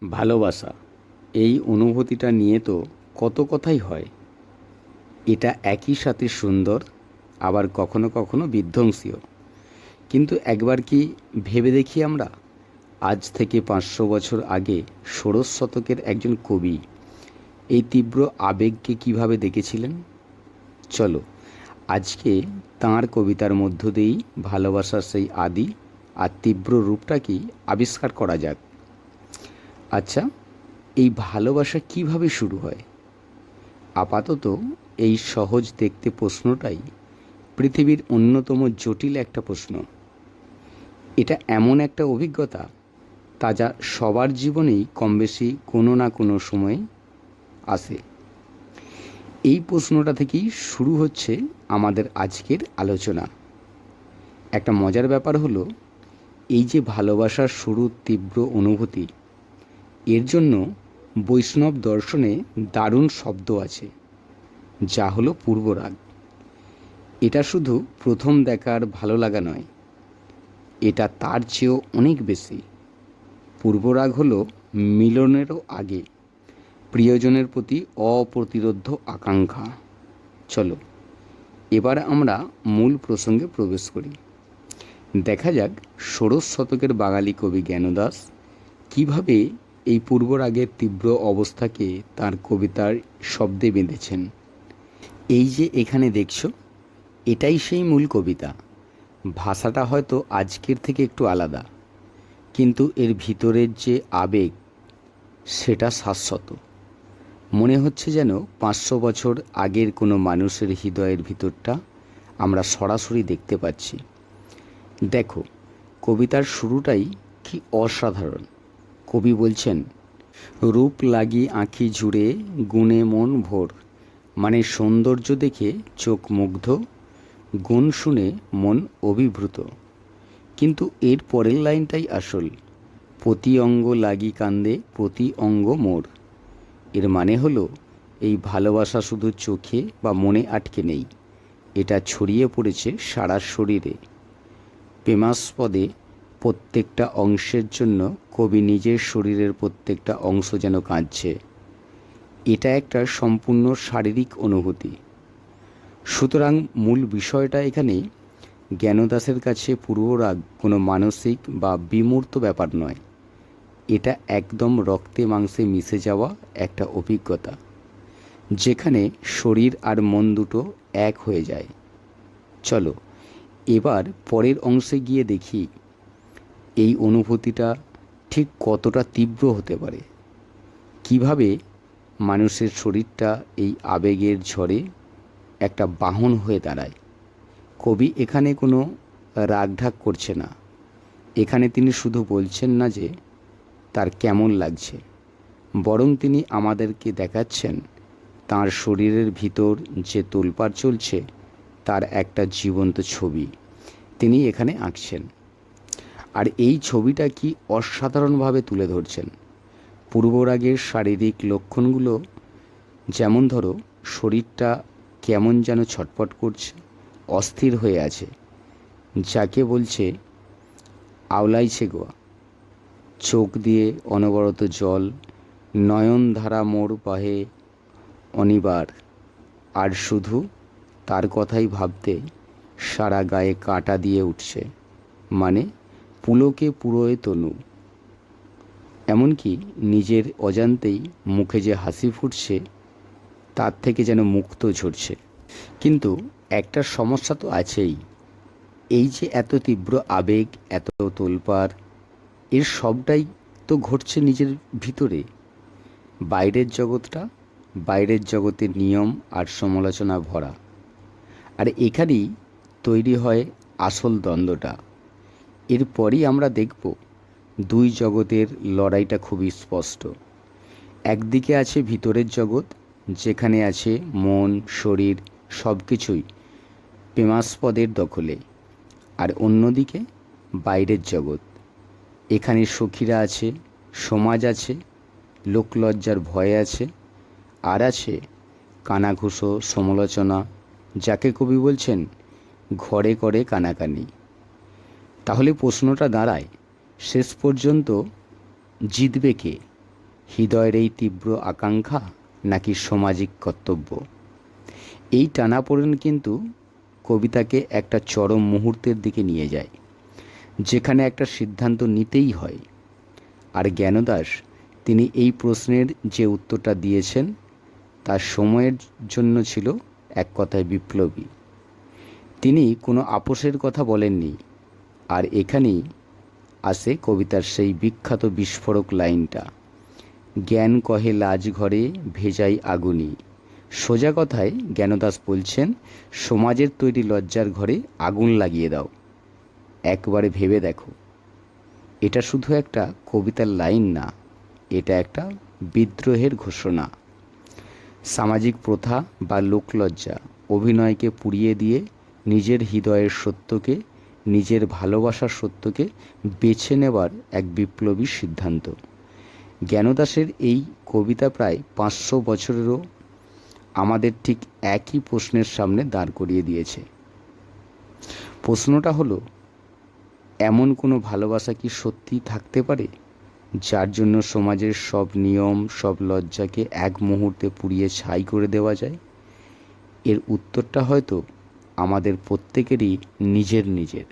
ভালোবাসা এই অনুভূতিটা নিয়ে তো কত কথাই হয়। এটা একই সাথে সুন্দর, আবার কখনো কখনো বিধ্বংসীও। কিন্তু একবার কি ভেবে দেখি আমরা, আজ থেকে 500 বছর আগে ষোড়শ শতকের একজন কবি এই তীব্র আবেগকে কিভাবে দেখেছিলেন। চলো আজকে তাঁর কবিতার মধ্য দিয়েই ভালোবাসার সেই আদি আর তীব্র রূপটা কি আবিষ্কার করা যাক। আচ্ছা, এই ভালোবাসা কিভাবে শুরু হয়? আপাতত এই সহজ দেখতে প্রশ্নটাই পৃথিবীর অন্যতম জটিল একটা প্রশ্ন। এটা এমন একটা অভিজ্ঞতা তা যা সবার জীবনেই কমবেশি কোনো না কোনো সময়ে আসে। এই প্রশ্নটা থেকেই শুরু হচ্ছে আমাদের আজকের আলোচনা। একটা মজার ব্যাপার হলো, এই যে ভালোবাসার শুরুর তীব্র অনুভূতি, এর জন্য বৈষ্ণব দর্শনে দারুণ শব্দ আছে, যা হলো পূর্বরাগ। এটা শুধু প্রথম দেখার ভালো লাগা নয়, এটা তার চেয়েও অনেক বেশি। পূর্বরাগ হলো মিলনেরও আগে প্রিয়জনের প্রতি অপ্রতিরোধ্য আকাঙ্ক্ষা। চলো এবার আমরা মূল প্রসঙ্গে প্রবেশ করি। দেখা যাক ষোড়শ শতকের বাঙালি কবি জ্ঞানদাস কিভাবে এই পূর্বরাগের তীব্র অবস্থাকে তার কবিতার শব্দে বেঁধেছেন। এই যে এখানে দেখছো, এটাই সেই মূল কবিতা। ভাষাটা হয়তো আজকের থেকে একটু আলাদা, কিন্তু এর ভিতরের যে আবেগ সেটা শাশ্বত। মনে হচ্ছে যেন 500 বছর আগের কোনো মানুষের হৃদয়ের ভিতরটা আমরা সরাসরি দেখতে পাচ্ছি। দেখো, কবিতার শুরুটাই কি অসাধারণ। কবি বলছেন, রূপ লাগি আঁখি জুড়ে গুণে মন ভোর। মানে সৌন্দর্য দেখে চোখ মুগ্ধ, গুণ শুনে মন অভিভূত। কিন্তু এর পরের লাইনটাই আসল, প্রতি অঙ্গ লাগি কান্দে প্রতি অঙ্গ মোর। এর মানে হলো, এই ভালোবাসা শুধু চোখে বা মনে আটকে নেই, এটা ছড়িয়ে পড়েছে সারা শরীরে। প্রেমাস্পদে প্রত্যেকটা অংশের জন্য কবি নিজের শরীরের প্রত্যেকটা অংশ যেন কাঁদছে। এটা একটা সম্পূর্ণ শারীরিক অনুভূতি। সুতরাং মূল বিষয়টা এখানে, জ্ঞানদাসের কাছে পূর্বরাগ কোনো মানসিক বা বিমূর্ত ব্যাপার নয়, এটা একদম রক্তে মাংসে মিশে যাওয়া একটা অভিজ্ঞতা, যেখানে শরীর আর মন দুটো এক হয়ে যায়। চলো এবার পরের অংশে গিয়ে দেখি এই অনুভূতিটা ঠিক কতটা তীব্র হতে পারে, কিভাবে মানুষের শরীরটা এই আবেগের ঝড়ে একটা বাহন হয়ে দাঁড়ায়। কবি এখানে কোনো রাগঢাক করছে না, এখানে তিনি শুধু বলছেন না যে তার কেমন লাগছে, বরং তিনি আমাদেরকে দেখাচ্ছেন তার শরীরের ভিতর যে তোলপাড় চলছে তার একটা জীবন্ত ছবি তিনি এখানে আঁকছেন। আর এই ছবিটা কি অসাধারণভাবে তুলে ধরছেন। পূর্বরাগের শারীরিক লক্ষণগুলো, যেমন ধরো শরীরটা কেমন যেন ছটফট করছে, অস্থির হয়ে আছে, যাকে বলছে আওলাইছে গোয়া। চোখ দিয়ে অনবরত জল, নয়নধারা মোর বাহে অনিবার। আর শুধু তার কথাই ভাবতে সারা গায়ে কাঁটা দিয়ে উঠছে, মানে পুলকে পুরোয় তনু। এমনকি নিজের অজান্তেই মুখে যে হাসি ফুটছে তার থেকে যেন মুক্ত ঝরছে। কিন্তু একটা সমস্যা তো আছেই, এই যে এত তীব্র আবেগ, এত তোলপাড়, এর সবটাই তো ঘটছে নিজের ভিতরে। বাইরের জগৎটা, বাইরের জগতের নিয়ম আর সমালোচনা ভরা। আর এখানেই তৈরি হয় আসল দ্বন্দ্বটা। এরপরই আমরা দেখব দুই জগতের লড়াইটা খুবই স্পষ্ট। একদিকে আছে ভিতরের জগৎ, যেখানে আছে মন, শরীর, সব কিছুই প্রেমাস্পদের দখলে। আর অন্যদিকে বাইরের জগৎ, এখানে সখীরা আছে, সমাজ আছে, লোকলজ্জার ভয় আছে, আর আছে কানাঘুষো সমালোচনা, যাকে কবি বলছেন ঘরে করে কানাকানি। তাহলে প্রশ্নটা দাঁড়ায়, শেষ পর্যন্ত জিতবে কে? হৃদয়ের এই তীব্র আকাঙ্ক্ষা নাকি সামাজিক কর্তব্য? এই টানাপোড়েন কিন্তু কবিতাকে একটা চরম মুহূর্তের দিকে নিয়ে যায়, যেখানে একটা সিদ্ধান্ত নিতেই হয়। আর জ্ঞানদাস তিনি এই প্রশ্নের যে উত্তরটা দিয়েছেন তার সময়ের জন্য ছিল এক কথায় বিপ্লবী। তিনি কোনো আপোসের কথা বলেননি। আর এখানেই আসে কবিতার সেই বিখ্যাত বিস্ফোরক লাইনটা, জ্ঞান কহে লাজ ঘরে ভেজাই আগুনি। সোজা কথায় জ্ঞানদাস বলছেন, সমাজের তৈরি লজ্জার ঘরে আগুন লাগিয়ে দাও। একবারে ভেবে দেখো, এটা শুধু একটা কবিতার লাইন না, এটা একটা বিদ্রোহের ঘোষণা। সামাজিক প্রথা বা লোকলজ্জা অভিনয়কে পুড়িয়ে দিয়ে নিজের হৃদয়ের সত্যকে, নিজের ভালোবাসার সত্যকে বেছে নেবার এক বিপ্লবী সিদ্ধান্ত। জ্ঞানদাসের এই কবিতা প্রায় 500 বছরেরও আমাদের ঠিক একই প্রশ্নের সামনে দাঁড় করিয়ে দিয়েছে। প্রশ্নটা হলো, এমন কোনো ভালোবাসা কি সত্যিই থাকতে পারে যার জন্য সমাজের সব নিয়ম, সব লজ্জাকে এক মুহূর্তে পুড়িয়ে ছাই করে দেওয়া যায়? এর উত্তরটা হয়তো আমাদের প্রত্যেকেরই নিজের নিজের।